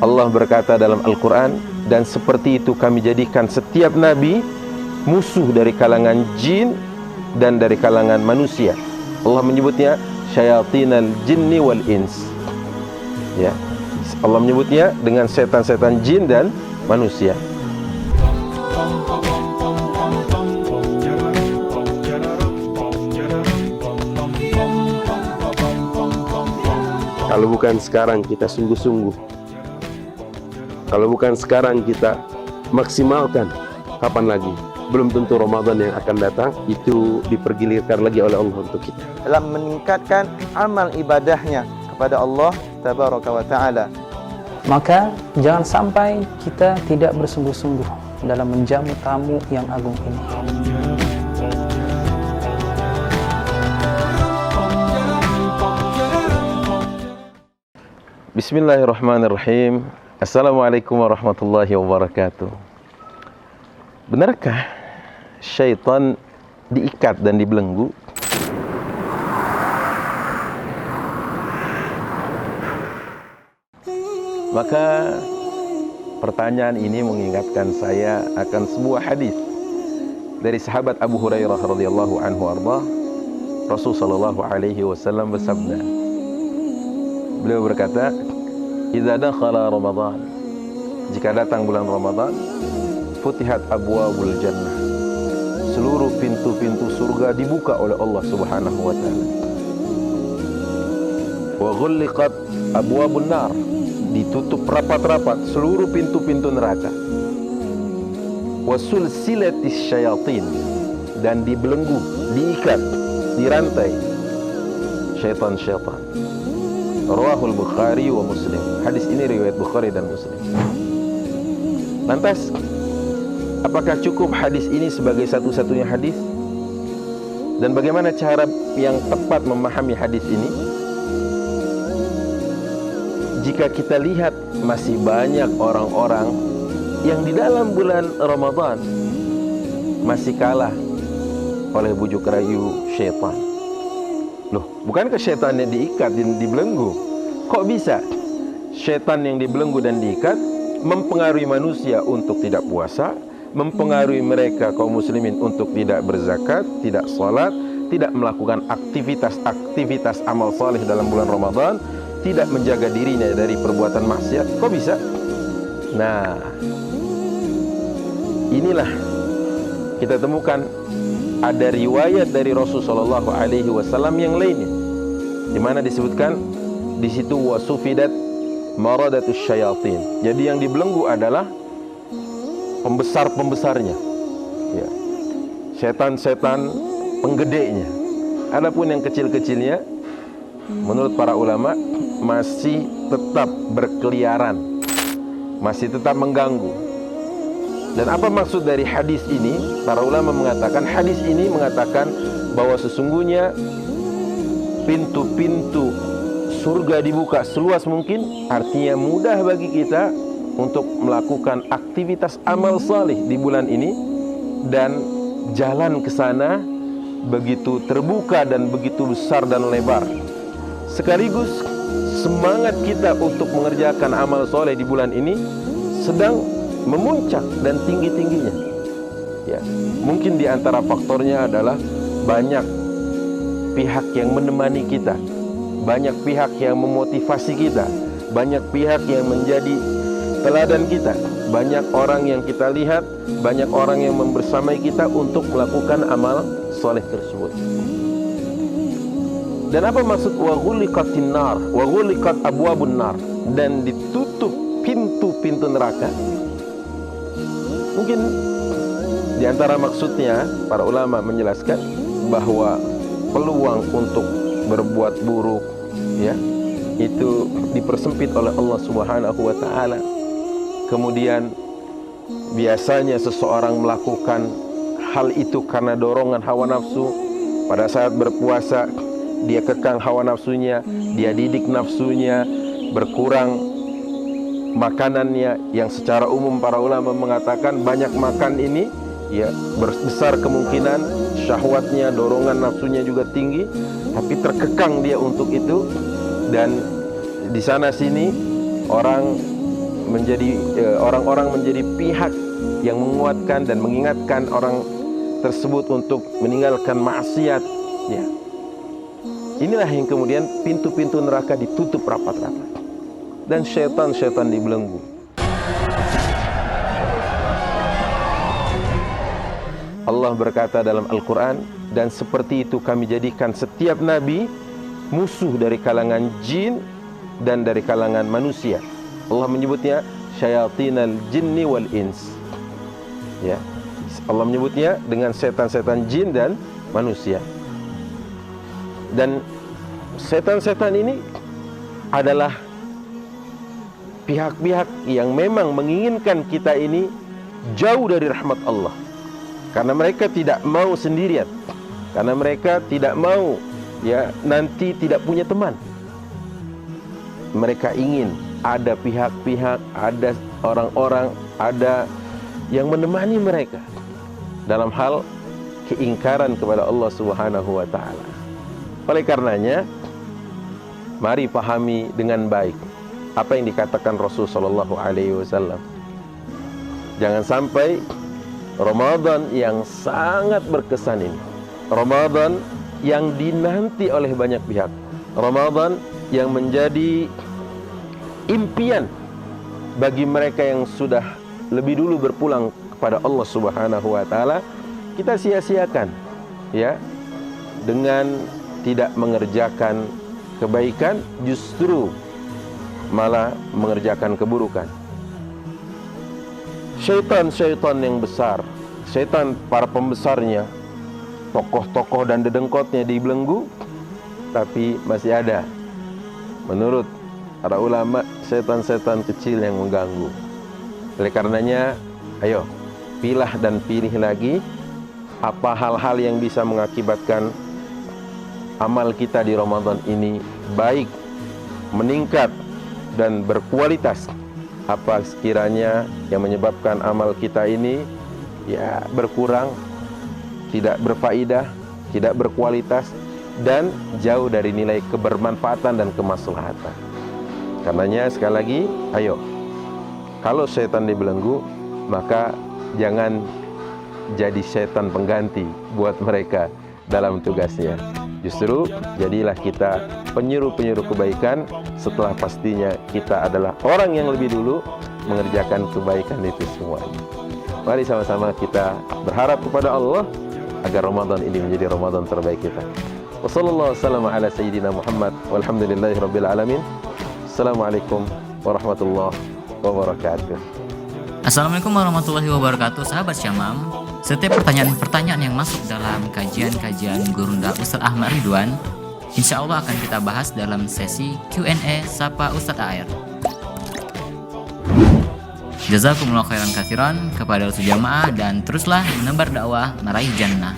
Allah berkata dalam Al-Quran, dan seperti itu kami jadikan setiap nabi musuh dari kalangan jin dan dari kalangan manusia. Allah menyebutnya syayatinal jinni wal ins. Ya, Allah menyebutnya dengan setan-setan jin dan manusia. Kalau bukan sekarang kita sungguh-sungguh, kalau bukan sekarang kita maksimalkan, kapan lagi? Belum tentu Ramadan yang akan datang itu dipergilirkan lagi oleh Allah untuk kita. Dalam meningkatkan amal ibadahnya kepada Allah Tabaraka wa Ta'ala. Maka jangan sampai kita tidak bersungguh-sungguh dalam menjamu tamu yang agung ini. Bismillahirrahmanirrahim. Assalamualaikum warahmatullahi wabarakatuh. Benarkah syaitan diikat dan dibelenggu? Maka pertanyaan ini mengingatkan saya akan sebuah hadis dari sahabat Abu Hurairah radhiyallahu anhu arda. Rasul sallallahu alaihi wasallam bersabda, beliau berkata, "Idza dakhala Ramadan," jika datang bulan Ramadan, "futihat abwabul jannah," seluruh pintu-pintu surga dibuka oleh Allah Subhanahu wa taala. "Wa ghulliqat abwabun nar," ditutup rapat-rapat seluruh pintu-pintu neraka. "Wa sulsilatis syayatin," dan dibelenggu, diikat, dirantai syaitan-syaitan. Rawahul Bukhari wa Muslim. Hadis ini riwayat Bukhari dan Muslim. Lantas, apakah cukup hadis ini sebagai satu-satunya hadis? Dan bagaimana cara yang tepat memahami hadis ini? Jika kita lihat masih banyak orang-orang yang di dalam bulan Ramadan masih kalah oleh bujuk rayu syaitan. Loh, bukankah syaitan yang diikat dan dibelenggu? Kok bisa syaitan yang dibelenggu dan diikat mempengaruhi manusia untuk tidak puasa, mempengaruhi mereka kaum muslimin untuk tidak berzakat, tidak salat, tidak melakukan aktivitas amal saleh dalam bulan Ramadan, tidak menjaga dirinya dari perbuatan maksiat? Kok bisa? Nah, inilah kita temukan ada riwayat dari Rasulullah SAW yang lainnya, di mana disebutkan di situ wasufidat maradatus syayatin. Jadi yang dibelenggu adalah pembesar-pembesarnya, ya, setan-setan penggedenya. Adapun yang kecil-kecilnya, menurut para ulama, masih tetap berkeliaran, masih tetap mengganggu. Dan apa maksud dari hadis ini? Para ulama mengatakan, hadis ini mengatakan bahwa sesungguhnya pintu-pintu surga dibuka seluas mungkin, artinya mudah bagi kita untuk melakukan aktivitas amal saleh di bulan ini, dan jalan ke sana begitu terbuka dan begitu besar dan lebar. Sekaligus semangat kita untuk mengerjakan amal soleh di bulan ini sedang memuncak dan tinggi-tingginya. Ya, mungkin di antara faktornya adalah banyak pihak yang menemani kita, banyak pihak yang memotivasi kita, banyak pihak yang menjadi teladan kita, banyak orang yang kita lihat, banyak orang yang membersamai kita untuk melakukan amal soleh tersebut. Dan apa maksud wa ghuliqatin nar, wa ghuliqat abwabun nar, dan ditutup pintu-pintu neraka? Mungkin di antara maksudnya para ulama menjelaskan bahwa peluang untuk berbuat buruk, ya, itu dipersempit oleh Allah Subhanahu wa taala. Kemudian biasanya seseorang melakukan hal itu karena dorongan hawa nafsu. Pada saat berpuasa, dia kekang hawa nafsunya, dia didik nafsunya, berkurang makanannya, yang secara umum para ulama mengatakan banyak makan ini, ya, besar kemungkinan syahwatnya, dorongan nafsunya juga tinggi, tapi terkekang dia untuk itu. Dan di sana sini orang orang-orang menjadi pihak yang menguatkan dan mengingatkan orang tersebut untuk meninggalkan maksiat, ya. Inilah yang kemudian pintu-pintu neraka ditutup rapat-rapat dan syaitan-syaitan dibelenggu. Allah berkata dalam Al-Quran, dan seperti itu kami jadikan setiap nabi musuh dari kalangan jin dan dari kalangan manusia. Allah menyebutnya syayatinal jinni wal ins, ya. Allah menyebutnya dengan setan-setan jin dan manusia. Dan setan-setan ini adalah pihak-pihak yang memang menginginkan kita ini jauh dari rahmat Allah, karena mereka tidak mau sendirian, karena mereka tidak mau, ya, nanti tidak punya teman. Mereka ingin ada pihak-pihak, ada orang-orang, ada yang menemani mereka dalam hal keingkaran kepada Allah Subhanahu wa taala. Oleh karenanya, mari pahami dengan baik apa yang dikatakan Rasul sallallahu alaihi wasallam. Jangan sampai Ramadan yang sangat berkesan ini, Ramadan yang dinanti oleh banyak pihak, Ramadan yang menjadi impian bagi mereka yang sudah lebih dulu berpulang kepada Allah Subhanahu wa taala, kita sia-siakan, ya, dengan tidak mengerjakan kebaikan, justru malah mengerjakan keburukan. Syaitan-syaitan yang besar, syaitan para pembesarnya, tokoh-tokoh dan dedengkotnya dibelenggu, tapi masih ada, menurut para ulama, setan-setan kecil yang mengganggu. Oleh karenanya, ayo pilah dan pilih lagi apa hal-hal yang bisa mengakibatkan amal kita di Ramadan ini baik, meningkat dan berkualitas. Apa sekiranya yang menyebabkan amal kita ini, ya, berkurang, tidak berfaedah, tidak berkualitas, dan jauh dari nilai kebermanfaatan dan kemaslahatan. Karenanya sekali lagi, ayo, kalau setan dibelenggu, maka jangan jadi setan pengganti buat mereka dalam tugasnya. Justru jadilah kita penyeru-penyeru kebaikan, setelah pastinya kita adalah orang yang lebih dulu mengerjakan kebaikan itu semuanya. Mari sama-sama kita berharap kepada Allah agar Ramadan ini menjadi Ramadan terbaik kita. Wassallallahu wasallam ala sayyidina Muhammad walhamdulillahi rabbil alamin. Assalamualaikum warahmatullahi wabarakatuh. Assalamualaikum warahmatullahi wabarakatuh. Sahabat Syamam, setiap pertanyaan-pertanyaan yang masuk dalam kajian-kajian Gurunda Ustadz Ahmad Ridwan, insya Allah akan kita bahas dalam sesi Q&A Sapa Ustadz AR. Jazakumullah khairan katsiran kepada seluruh jamaah, dan teruslah menebar dakwah meraih jannah.